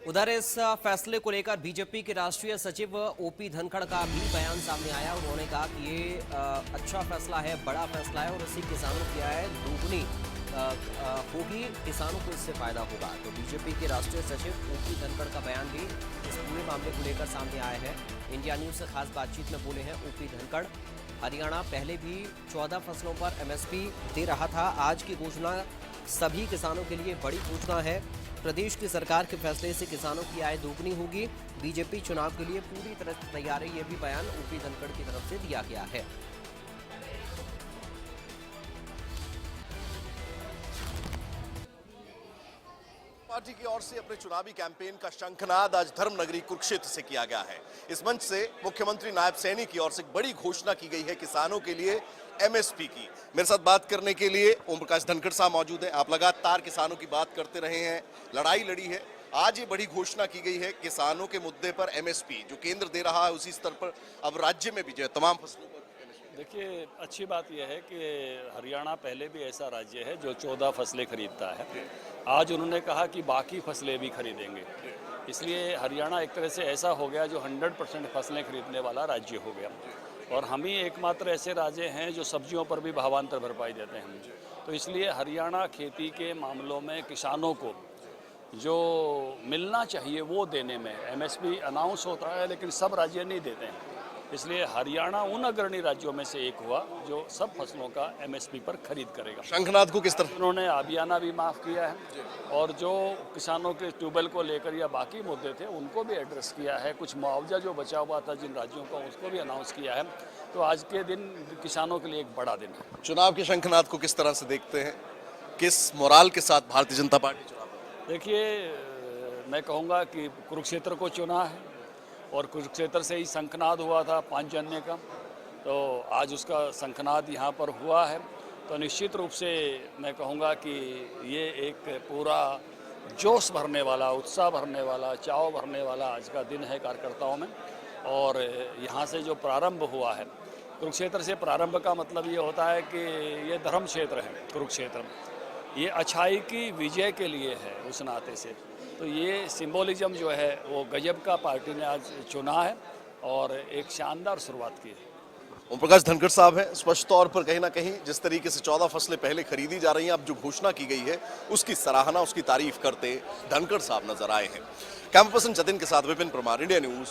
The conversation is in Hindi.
उधर इस फैसले को लेकर बीजेपी के राष्ट्रीय सचिव ओपी धनखड़ का भी बयान सामने आया। उन्होंने कहा कि ये अच्छा फैसला है, बड़ा फैसला है और इससे किसानों की आय दोगुनी होगी, किसानों को इससे फायदा होगा। तो बीजेपी के राष्ट्रीय सचिव ओपी धनखड़ का बयान भी इस पूरे मामले को लेकर सामने आया है। इंडिया न्यूज से खास बातचीत में बोले हैं ओपी धनखड़। हरियाणा पहले भी 14 फसलों पर एमएसपी दे रहा था। आज की घोषणा सभी किसानों के लिए बड़ी घोषणा है। प्रदेश की सरकार के फैसले से किसानों की आय दोगुनी होगी। बीजेपी चुनाव के लिए पूरी तरह से तैयार है, ये भी बयान ओपी धनखड़ की तरफ से दिया गया है। पार्टी की ओर से अपने चुनावी कैंपेन का शंखनाद आज धर्मनगरी कुरुक्षेत्र से किया गया है। इस मंच से मुख्यमंत्री नायब सैनी की ओर से बड़ी घोषणा की गई है किसानों के लिए एमएसपी की। मेरे साथ बात करने के लिए ओम प्रकाश धनखड़ साहब मौजूद हैं। आप लगातार किसानों की बात करते रहे हैं, लड़ाई लड़ी है, आज ये बड़ी घोषणा की गई है किसानों के मुद्दे पर एमएसपी जो केंद्र दे रहा है उसी स्तर पर अब राज्य में भी जो है तमाम फसलों पर। देखिए, अच्छी बात यह है कि हरियाणा पहले भी ऐसा राज्य है जो 14 फसलें खरीदता है। आज उन्होंने कहा कि बाकी फसलें भी खरीदेंगे, इसलिए हरियाणा एक तरह से ऐसा हो गया जो 100% फसलें खरीदने वाला राज्य हो गया। और हम ही एकमात्र ऐसे राज्य हैं जो सब्जियों पर भी भावांतर भरपाई देते हैं। तो इसलिए हरियाणा खेती के मामलों में किसानों को जो मिलना चाहिए वो देने में, एमएसपी अनाउंस होता है लेकिन सब राज्य नहीं देते हैं, इसलिए हरियाणा उन अग्रणी राज्यों में से एक हुआ जो सब फसलों का एमएसपी पर खरीद करेगा। शंखनाद को किस तरह उन्होंने आबियाना भी माफ़ किया है और जो किसानों के ट्यूबवेल को लेकर या बाकी मुद्दे थे उनको भी एड्रेस किया है। कुछ मुआवजा जो बचा हुआ था जिन राज्यों का उसको भी अनाउंस किया है। तो आज के दिन किसानों के लिए एक बड़ा दिन है। चुनाव के शंखनाद को किस तरह से देखते हैं, किस मोराल के साथ भारतीय जनता पार्टी चुनाव? देखिए, मैं कहूँगा कि कुरुक्षेत्र को चुना है और कुरुक्षेत्र से ही शंखनाद हुआ था पांचजन्य का, तो आज उसका शंखनाद यहाँ पर हुआ है। तो निश्चित रूप से मैं कहूँगा कि ये एक पूरा जोश भरने वाला, उत्साह भरने वाला, चाव भरने वाला आज का दिन है कार्यकर्ताओं में। और यहाँ से जो प्रारंभ हुआ है, कुरुक्षेत्र से प्रारंभ का मतलब ये होता है कि ये धर्म क्षेत्र है कुरुक्षेत्र, ये अच्छाई की विजय के लिए है उस नाते से। तो ये सिंबोलिज्म जो है वो गजब का पार्टी ने आज चुना है और एक शानदार शुरुआत की है। ओम प्रकाश धनखड़ साहब हैं। स्पष्ट तौर पर कहीं ना कहीं जिस तरीके से 14 फसलें पहले खरीदी जा रही हैं, अब जो घोषणा की गई है उसकी सराहना, उसकी तारीफ करते धनखड़ साहब नजर आए हैं। कैमरा पर्सन जतिन के साथ विपिन परमार, इंडिया न्यूज।